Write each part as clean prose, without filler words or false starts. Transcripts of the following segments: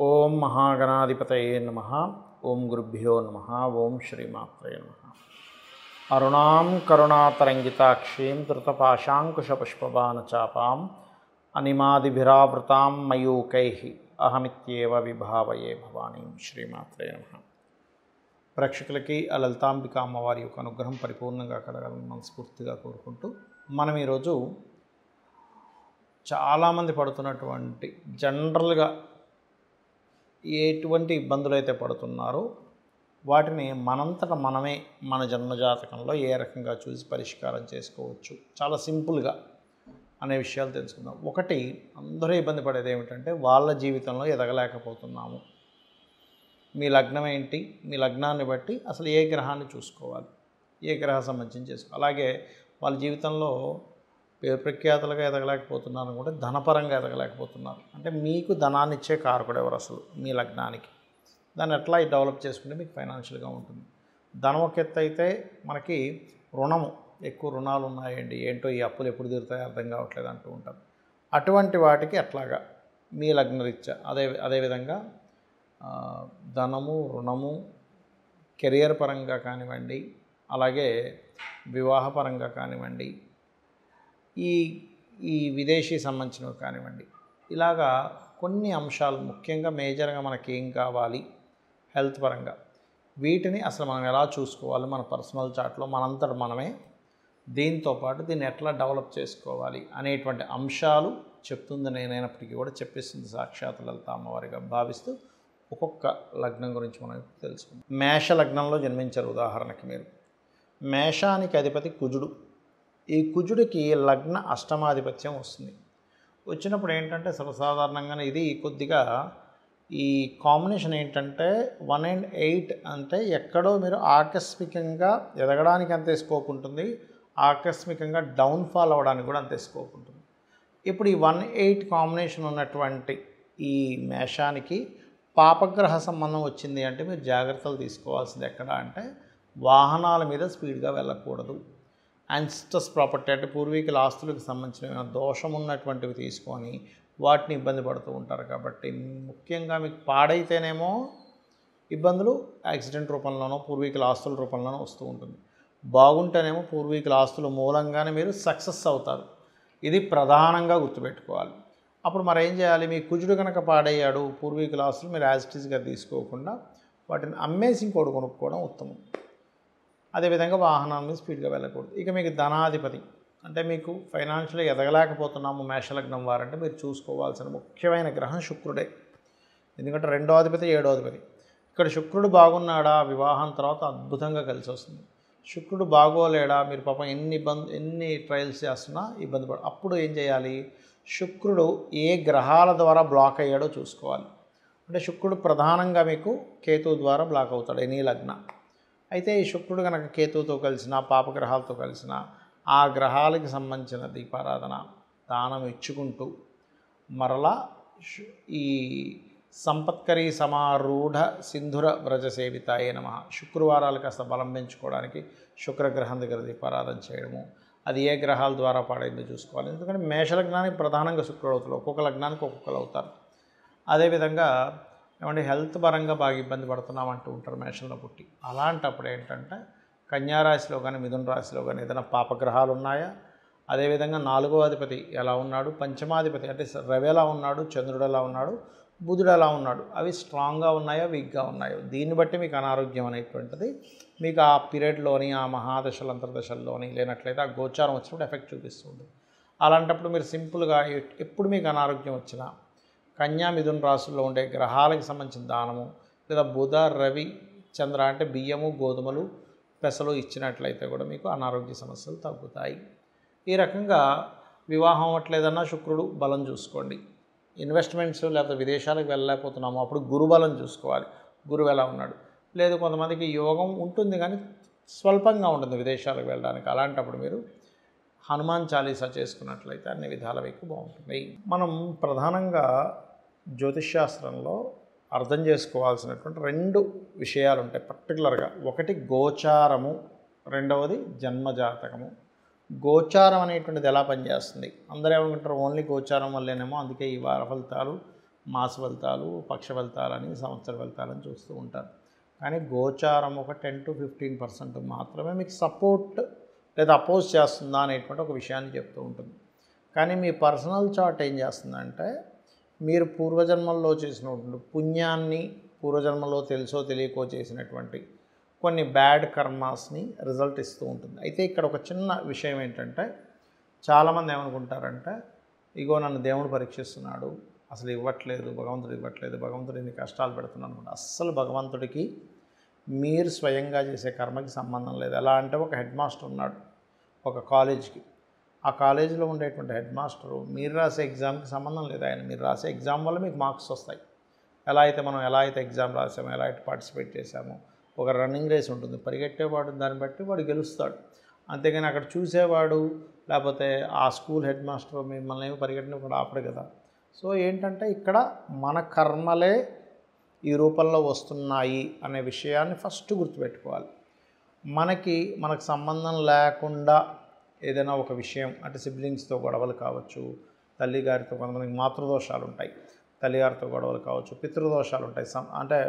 ఓం మహాగణాధిపతయే నమః. ఓం గురుభ్యో నమః. ఓం శ్రీమాత్రే నమః. అరుణాం కరుణాతరంగితాక్షీం ధృతపాశాంకుశపుష్పబాణచాపాం అనిమాదిభిరావృతాం మయూకైః అహమిత్యేవ విభావయే భవానీం. శ్రీమాత్రే నమః. ప్రేక్షకులకి ఆ లలితాంబిక అమ్మవారి యొక్క అనుగ్రహం పరిపూర్ణంగా కలగాలని మనస్ఫూర్తిగా కోరుకుంటూ మనం ఈరోజు చాలామంది పడుతున్నటువంటి జనరల్గా ఎటువంటి ఇబ్బందులు అయితే పడుతున్నారో వాటిని మనంతట మనమే మన జన్మజాతకంలో ఏ రకంగా చూసి పరిష్కారం చేసుకోవచ్చు, చాలా సింపుల్గా అనే విషయాలు తెలుసుకుందాం. ఒకటి, అందరూ ఇబ్బంది పడేది ఏమిటంటే వాళ్ళ జీవితంలో ఎదగలేకపోతున్నాము. మీ లగ్నం ఏంటి, మీ లగ్నాన్ని బట్టి అసలు ఏ గ్రహాన్ని చూసుకోవాలి, ఏ గ్రహ సంబంధించి చేసుకోవాలి. అలాగే వాళ్ళ జీవితంలో పేరు ప్రఖ్యాతులుగా ఎదగలేకపోతున్నారు కూడా ధనపరంగా ఎదగలేకపోతున్నారు. అంటే మీకు ధనాన్ని ఇచ్చే కారకుడు ఎవరు అసలు మీ లగ్నానికి, దాన్ని ఎట్లా డెవలప్ చేసుకుంటే మీకు ఫైనాన్షియల్గా ఉంటుంది. ధనం ఒక ఎత్తు అయితే మనకి రుణము, ఎక్కువ రుణాలు ఉన్నాయండి, ఏంటో ఈ అప్పులు ఎప్పుడు తీరుతాయో అర్థం కావట్లేదు అంటూ ఉంటారు. అటువంటి వాటికి ఎట్లాగా మీ లగ్నరీత్యా అదేవిధంగా ధనము, రుణము, కెరియర్ పరంగా కానివ్వండి, అలాగే వివాహపరంగా కానివ్వండి, ఈ విదేశీ సంబంధించినవి కానివ్వండి, ఇలాగా కొన్ని అంశాలు ముఖ్యంగా మేజర్గా మనకి ఏం కావాలి హెల్త్ పరంగా, వీటిని అసలు మనం ఎలా చూసుకోవాలి మన పర్సనల్ చార్ట్లో మనంతట మనమే, దీంతోపాటు దీన్ని ఎట్లా డెవలప్ చేసుకోవాలి అనేటువంటి అంశాలు చెప్తుంది నేనైనప్పటికీ కూడా చెప్పేస్తుంది సాక్షాత్ లలిత అమ్మవారిగా భావిస్తూ ఒక్కొక్క లగ్నం గురించి మనం తెలుసుకుందాం. మేష లగ్నంలో జన్మించారు ఉదాహరణకి మీరు. మేషానికి అధిపతి కుజుడు. ఈ కుజుడికి లగ్న అష్టమాధిపత్యం వస్తుంది. వచ్చినప్పుడు ఏంటంటే సర్వసాధారణంగానే ఇది కొద్దిగా ఈ కాంబినేషన్ ఏంటంటే 1 and 8 అంటే ఎక్కడో మీరు ఆకస్మికంగా ఎదగడానికి అంతే స్కోప్ ఉంటుంది, ఆకస్మికంగా డౌన్ఫాల్ అవ్వడానికి కూడా అంతే స్కోప్ ఉంటుంది. ఇప్పుడు ఈ 1-8 కాంబినేషన్ ఉన్నటువంటి ఈ మేషానికి పాపగ్రహ సంబంధం వచ్చింది అంటే మీరు జాగ్రత్తలు తీసుకోవాల్సింది ఎక్కడ అంటే వాహనాల మీద స్పీడ్గా వెళ్ళకూడదు. యాన్సిస్టర్స్ ప్రాపర్టీ అంటే పూర్వీకుల ఆస్తులకు సంబంధించిన దోషం ఉన్నటువంటివి తీసుకొని వాటిని ఇబ్బంది పడుతూ ఉంటారు. కాబట్టి ముఖ్యంగా మీకు పాడైతేనేమో ఇబ్బందులు యాక్సిడెంట్ రూపంలోనో పూర్వీకుల ఆస్తుల రూపంలోనో వస్తూ ఉంటుంది, బాగుంటేనేమో పూర్వీకుల ఆస్తుల మూలంగానే మీరు సక్సెస్ అవుతారు. ఇది ప్రధానంగా గుర్తుపెట్టుకోవాలి. అప్పుడు మరి ఏం చేయాలి, మీ కుజుడు కనుక పాడయ్యాడు, పూర్వీకుల ఆస్తులు మీరు యాజ్ ఇట్ ఈస్గా తీసుకోకుండా వాటిని అమ్మేసి ఇంకోటి కొనుక్కోవడం ఉత్తమం. అదేవిధంగా వాహనాల మీద స్పీడ్గా వెళ్ళకూడదు. ఇక మీకు ధనాధిపతి అంటే మీకు ఫైనాన్షియల్గా ఎదగలేకపోతున్నాము మేషలగ్నం వారంటే మీరు చూసుకోవాల్సిన ముఖ్యమైన గ్రహం శుక్రుడే. ఎందుకంటే 2వ అధిపతి 7వ అధిపతి. ఇక్కడ శుక్రుడు బాగున్నాడా వివాహం తర్వాత అద్భుతంగా కలిసి వస్తుంది. శుక్రుడు బాగోలేడా మీరు పాపం ఎన్ని ట్రయల్స్ చేస్తున్నా ఇబ్బంది అప్పుడు ఏం చేయాలి, శుక్రుడు ఏ గ్రహాల ద్వారా బ్లాక్ అయ్యాడో చూసుకోవాలి. అంటే శుక్రుడు ప్రధానంగా మీకు కేతువు ద్వారా బ్లాక్ అవుతాడు ఎనీ లగ్న. అయితే ఈ శుక్రుడు కనుక కేతువుతో కలిసిన పాపగ్రహాలతో కలిసిన ఆ గ్రహాలకి సంబంధించిన దీపారాధన దానం ఇచ్చుకుంటూ మరలా ఈ సంపత్కరీ సమారూఢ సింధుర వ్రజ సేవితాయే నమః శుక్రవారాలు కాస్త బలం పెంచుకోవడానికి శుక్రగ్రహం దగ్గర దీపారాధన చేయడము, అది ఏ గ్రహాల ద్వారా పాడైందో చూసుకోవాలి. ఎందుకంటే మేషలగ్నానికి ప్రధానంగా శుక్రుడు అవుతారు, ఒక్కొక్క లగ్నానికి ఒక్కొక్కరు అవుతారు. అదేవిధంగా ఏమంటే హెల్త్ పరంగా బాగా ఇబ్బంది పడుతున్నామంటూ ఉంటారు మేషంలో పుట్టి. అలాంటప్పుడు ఏంటంటే కన్యారాశిలో కానీ మిథున రాశిలో కానీ ఏదైనా పాపగ్రహాలు ఉన్నాయా, అదేవిధంగా 4వ అధిపతి ఎలా ఉన్నాడు, పంచమాధిపతి అంటే రవి ఎలా ఉన్నాడు, చంద్రుడు ఎలా ఉన్నాడు, బుధుడు ఎలా ఉన్నాడు, అవి స్ట్రాంగ్గా ఉన్నాయో వీక్గా ఉన్నాయో దీన్ని బట్టి మీకు అనారోగ్యం అనేటువంటిది మీకు ఆ పీరియడ్లోని ఆ మహాదశలు అంతర్దశల్లోని లేనట్లయితే ఆ గోచారం వచ్చినప్పుడు ఎఫెక్ట్ చూపిస్తూ ఉంటుంది. అలాంటప్పుడు మీరు సింపుల్గా ఎప్పుడు మీకు అనారోగ్యం వచ్చినా కన్యా మిథున రాశుల్లో ఉండే గ్రహాలకు సంబంధించిన దానము లేదా బుధ రవి చంద్ర అంటే బియ్యము గోధుమలు పెసలు ఇచ్చినట్లయితే కూడా మీకు అనారోగ్య సమస్యలు తగ్గుతాయి. ఈ రకంగా వివాహం అవ్వట్లేదన్నా శుక్రుడు బలం చూసుకోండి. ఇన్వెస్ట్మెంట్స్ లేకపోతే విదేశాలకు వెళ్ళలేకపోతున్నాము అప్పుడు గురు బలం చూసుకోవాలి, గురువు ఎలా ఉన్నాడు. లేదు కొంతమందికి యోగం ఉంటుంది కానీ స్వల్పంగా ఉంటుంది విదేశాలకు వెళ్ళడానికి, అలాంటప్పుడు మీరు హనుమాన్ చాలీసా చేసుకున్నట్లయితే అన్ని విధాల మీకు బాగుంటుంది. మనం ప్రధానంగా జ్యోతిష్శాస్త్రంలో అర్థం చేసుకోవాల్సినటువంటి 2 విషయాలు ఉంటాయి పర్టికులర్గా. ఒకటి గోచారము, రెండవది జన్మజాతకము. గోచారం అనేటువంటిది ఎలా పనిచేస్తుంది, అందరూ ఏమనుకుంటారు ఓన్లీ గోచారం వల్లేనేమో అందుకే ఈ వార ఫలితాలు మాస ఫలితాలు, పక్ష ఫలితాలని, సంవత్సర ఫలితాలని చూస్తూ ఉంటారు. కానీ గోచారం ఒక 10-15% మాత్రమే మీకు సపోర్ట్ లేదా అపోజ్ చేస్తుందా అనేటువంటి ఒక విషయాన్ని చెప్తూ ఉంటుంది. కానీ మీ పర్సనల్ చార్ట్ ఏం చేస్తుందంటే మీరు పూర్వజన్మల్లో చేసినటువంటి పుణ్యాన్ని, పూర్వజన్మలో తెలుసో తెలియకో చేసినటువంటి కొన్ని బ్యాడ్ కర్మాస్ని రిజల్ట్ ఇస్తూ ఉంటుంది. అయితే ఇక్కడ ఒక చిన్న విషయం ఏంటంటే చాలామంది ఏమనుకుంటారంటే ఇగో నన్ను దేవుడు పరీక్షిస్తున్నాడు, అసలు ఇవ్వట్లేదు, భగవంతుడు ఇవ్వట్లేదు, భగవంతుడు ఇన్ని కష్టాలు పెడుతున్నాను అనుకుంటా. అస్సలు భగవంతుడికి మీరు స్వయంగా చేసే కర్మకి సంబంధం లేదు. ఎలా అంటే ఒక హెడ్ మాస్టర్ ఉన్నాడు ఒక కాలేజ్కి. ఆ కాలేజీలో ఉండేటువంటి హెడ్ మాస్టరు మీరు రాసే ఎగ్జామ్కి సంబంధం లేదు. ఆయన మీరు రాసే ఎగ్జామ్ వల్ల మీకు మార్క్స్ వస్తాయి. ఎలా అయితే ఎగ్జామ్ రాసామో, ఎలా అయితే పార్టిసిపేట్ చేసామో, ఒక రన్నింగ్ రేస్ ఉంటుంది, పరిగెట్టేవాడు దాన్ని బట్టి వాడు గెలుస్తాడు. అంతేగాని అక్కడ చూసేవాడు లేకపోతే ఆ స్కూల్ హెడ్ మాస్టర్ మిమ్మల్ని ఏమి పరిగెట్టిన కూడా ఆపడు కదా. సో ఏంటంటే ఇక్కడ మన కర్మలే ఈ రూపంలో వస్తున్నాయి అనే విషయాన్ని ఫస్ట్ గుర్తుపెట్టుకోవాలి. మనకు సంబంధం లేకుండా ఏదైనా ఒక విషయం అంటే సిబ్లింగ్స్తో గొడవలు కావచ్చు, తల్లిగారితో కొంతమందికి మాతృదోషాలు ఉంటాయి, తల్లిగారితో గొడవలు కావచ్చు, పితృదోషాలు ఉంటాయి, అంటే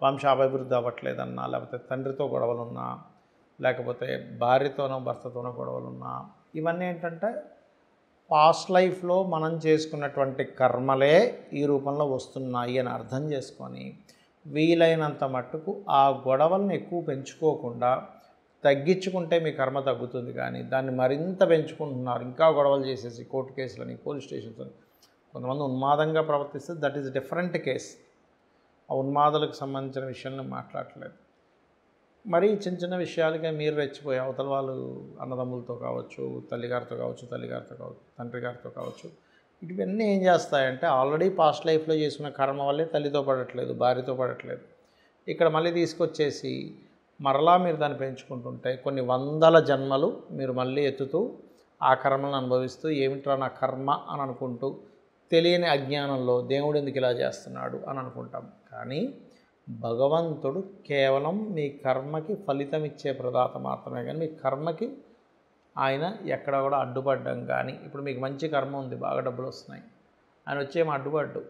వంశాభివృద్ధి అవ్వట్లేదన్నా, లేకపోతే తండ్రితో గొడవలున్నా, లేకపోతే భార్యతోనో భర్తతోనో గొడవలున్నా, ఇవన్నీ ఏంటంటే పాస్ట్ లైఫ్లో మనం చేసుకున్నటువంటి కర్మలే ఈ రూపంలో వస్తున్నాయి అని అర్థం చేసుకొని వీలైనంత మట్టుకు ఆ గొడవలను ఎక్కువ పెంచుకోకుండా తగ్గించుకుంటే మీ కర్మ తగ్గుతుంది. కానీ దాన్ని మరింత పెంచుకుంటున్నారు, ఇంకా గొడవలు చేసేసి కోర్టు కేసులని, పోలీస్ స్టేషన్స్ అని. కొంతమంది ఉన్మాదంగా ప్రవర్తిస్తే దట్ ఈస్ డిఫరెంట్ కేస్. ఆ ఉన్మాదులకు సంబంధించిన విషయాలను మాట్లాడట్లేదు. మరి చిన్న చిన్న విషయాలుగా మీరు రెచ్చిపోయి అవతల వాళ్ళు అన్నదమ్ములతో కావచ్చు, తల్లిగారితో కావచ్చు, తండ్రి గారితో కావచ్చు, ఇవన్నీ ఏం చేస్తాయంటే ఆల్రెడీ పాస్ట్ లైఫ్లో చేసుకున్న కర్మ వల్లే తల్లితో పడట్లేదు, భార్యతో పడట్లేదు. ఇక్కడ మళ్ళీ తీసుకొచ్చేసి మరలా మీరు దాన్ని పెంచుకుంటుంటే కొన్ని వందల జన్మలు మీరు మళ్ళీ ఎత్తుతూ ఆ కర్మలను అనుభవిస్తూ ఏమిట్రా నా కర్మ అని అనుకుంటూ తెలియని అజ్ఞానంలో దేవుడు ఎందుకు ఇలా చేస్తున్నాడు అని అనుకుంటాం. కానీ భగవంతుడు కేవలం మీ కర్మకి ఫలితం ఇచ్చే ప్రదాత మాత్రమే. కానీ మీ కర్మకి ఆయన ఎక్కడ కూడా అడ్డుపడ్డం కానీ, ఇప్పుడు మీకు మంచి కర్మ ఉంది, బాగా డబ్బులు వస్తున్నాయి, ఆయన వచ్చేమో అడ్డుపడ్డు,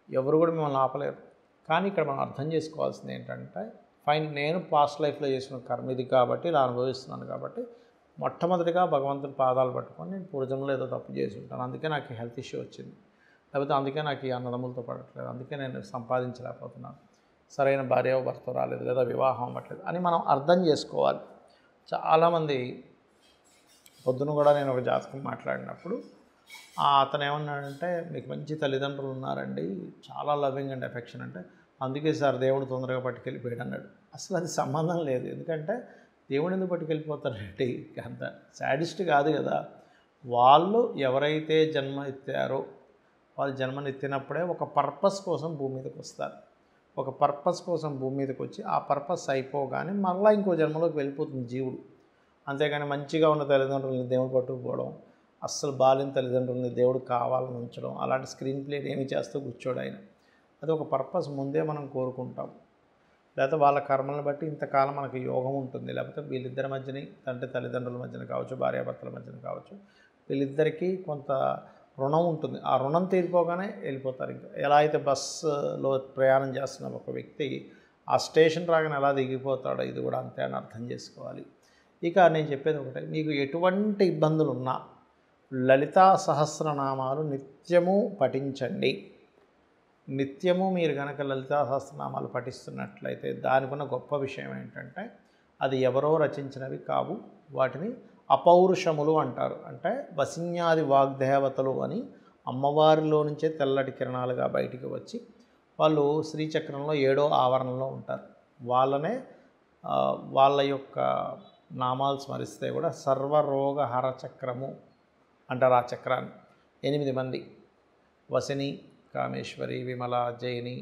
ఎవరు కూడా మిమ్మల్ని ఆపలేరు. కానీ ఇక్కడ మనం అర్థం చేసుకోవాల్సింది ఏంటంటే ఫైన్, నేను పాస్ట్ లైఫ్లో చేసిన కర్మ ఇది కాబట్టి ఇలా అనుభవిస్తున్నాను కాబట్టి మొట్టమొదటిగా భగవంతుడి పాదాలు పట్టుకొని నేను పూర్వజన్మలో ఏదో తప్పు చేసి ఉంటాను, అందుకే నాకు హెల్త్ ఇష్యూ వచ్చింది, లేకపోతే అందుకే నాకు ఈ అన్నదమ్ములతో పడట్లేదు, అందుకే నేను సంపాదించలేకపోతున్నాను, సరైన భార్య భర్త రాలేదు, లేదా వివాహం అవ్వట్లేదు అని మనం అర్థం చేసుకోవాలి. చాలామంది పొద్దున కూడా నేను ఒక జాతకం మాట్లాడినప్పుడు అతను ఏమన్నాడంటే మీకు మంచి తల్లిదండ్రులు ఉన్నారండి, చాలా లవింగ్ అండ్ ఎఫెక్షన్, అంటే అందుకే సార్ దేవుడు తొందరగా పట్టుకెళ్ళిపోయాడు అన్నాడు. అసలు అది సంబంధం లేదు. ఎందుకంటే దేవుడు ఎందుకు పట్టుకెళ్ళిపోతారంటే అంత సాడిస్ట్ కాదు కదా. వాళ్ళు ఎవరైతే జన్మ ఎత్తారో వాళ్ళు జన్మనెత్తినప్పుడే ఒక పర్పస్ కోసం భూమి మీదకి వస్తారు. ఒక పర్పస్ కోసం భూమి మీదకి వచ్చి ఆ పర్పస్ అయిపోగానే మళ్ళీ ఇంకో జన్మలోకి వెళ్ళిపోతుంది జీవుడు. అంతేగాని మంచిగా ఉన్న తల్లిదండ్రులని దేవుడు పట్టుకుపోవడం, అస్సలు బాలిన తల్లిదండ్రులని దేవుడు కావాలని ఉంచడం, అలాంటి స్క్రీన్ ప్లే ఏమి చేస్తూ కూర్చోడు ఆయన. అది ఒక పర్పస్ ముందే మనం కోరుకుంటాం. లేకపోతే వాళ్ళ కర్మలను బట్టి ఇంతకాలం మనకి యోగం ఉంటుంది, లేకపోతే వీళ్ళిద్దరి మధ్యని అంటే తల్లిదండ్రుల మధ్యన కావచ్చు, భార్యాభర్తల మధ్యన కావచ్చు, వీళ్ళిద్దరికీ కొంత రుణం ఉంటుంది. ఆ రుణం తీరిపోగానే వెళ్ళిపోతారు. ఇంకా ఎలా అయితే బస్సులో ప్రయాణం చేస్తున్న ఒక వ్యక్తి ఆ స్టేషన్ రాగానే ఎలా దిగిపోతాడో ఇది కూడా అంతే అని అర్థం చేసుకోవాలి. ఇక నేను చెప్పేది ఒకటే, మీకు ఎటువంటి ఇబ్బందులు ఉన్నా లలితా సహస్రనామాలు నిత్యము పఠించండి. నిత్యము మీరు కనుక లలితా సహస్రనామాలు పఠిస్తున్నట్లయితే దానికున్న గొప్ప విషయం ఏంటంటే అది ఎవరో రచించినవి కావు, వాటిని అపౌరుషములు అంటారు. అంటే వసిన్యాది వాగ్దేవతలు అని అమ్మవారిలో నుంచే తెల్లటి కిరణాలుగా బయటికి వచ్చి వాళ్ళు శ్రీచక్రంలో 7వ ఆవరణలో ఉంటారు. వాళ్ళనే వాళ్ళ యొక్క నామాలు స్మరిస్తే కూడా సర్వరోగహర చక్రము అంటారు. ఆ చక్రాన్ని 8 మంది, వసిని, కామేశ్వరి, విమల, జైని,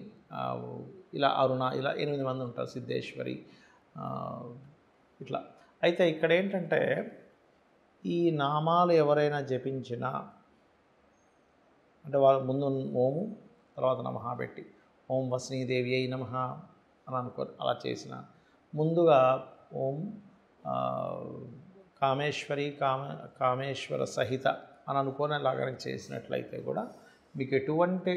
ఇలా అరుణ, ఇలా 8 మంది ఉంటారు, సిద్ధేశ్వరి, ఇట్లా. అయితే ఇక్కడ ఏంటంటే ఈ నామాలు ఎవరైనా జపించినా అంటే వాళ్ళ ముందు ఓము తర్వాత నమః పెట్టి ఓం వసినీదేవి అయి నమః అని అనుకోని అలా చేసిన, ముందుగా ఓం కామేశ్వరి కామేశ్వర సహిత అని అనుకోని అలాగని చేసినట్లయితే కూడా మీకు ఎటువంటి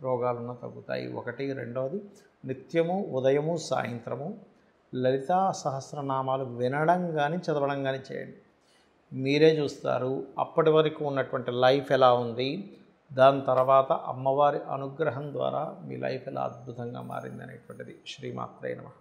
రోగాలున్న తగ్గుతాయి. ఒకటి. రెండవది, నిత్యము ఉదయము సాయంత్రము లలితా సహస్రనామాలు వినడం కానీ చదవడం కానీ చేయండి. మీరే చూస్తారు అప్పటి వరకు ఉన్నటువంటి లైఫ్ ఎలా ఉంది, దాని తర్వాత అమ్మవారి అనుగ్రహం ద్వారా మీ లైఫ్ ఎలా అద్భుతంగా మారింది అనేటువంటిది. శ్రీమాత్రే నమః.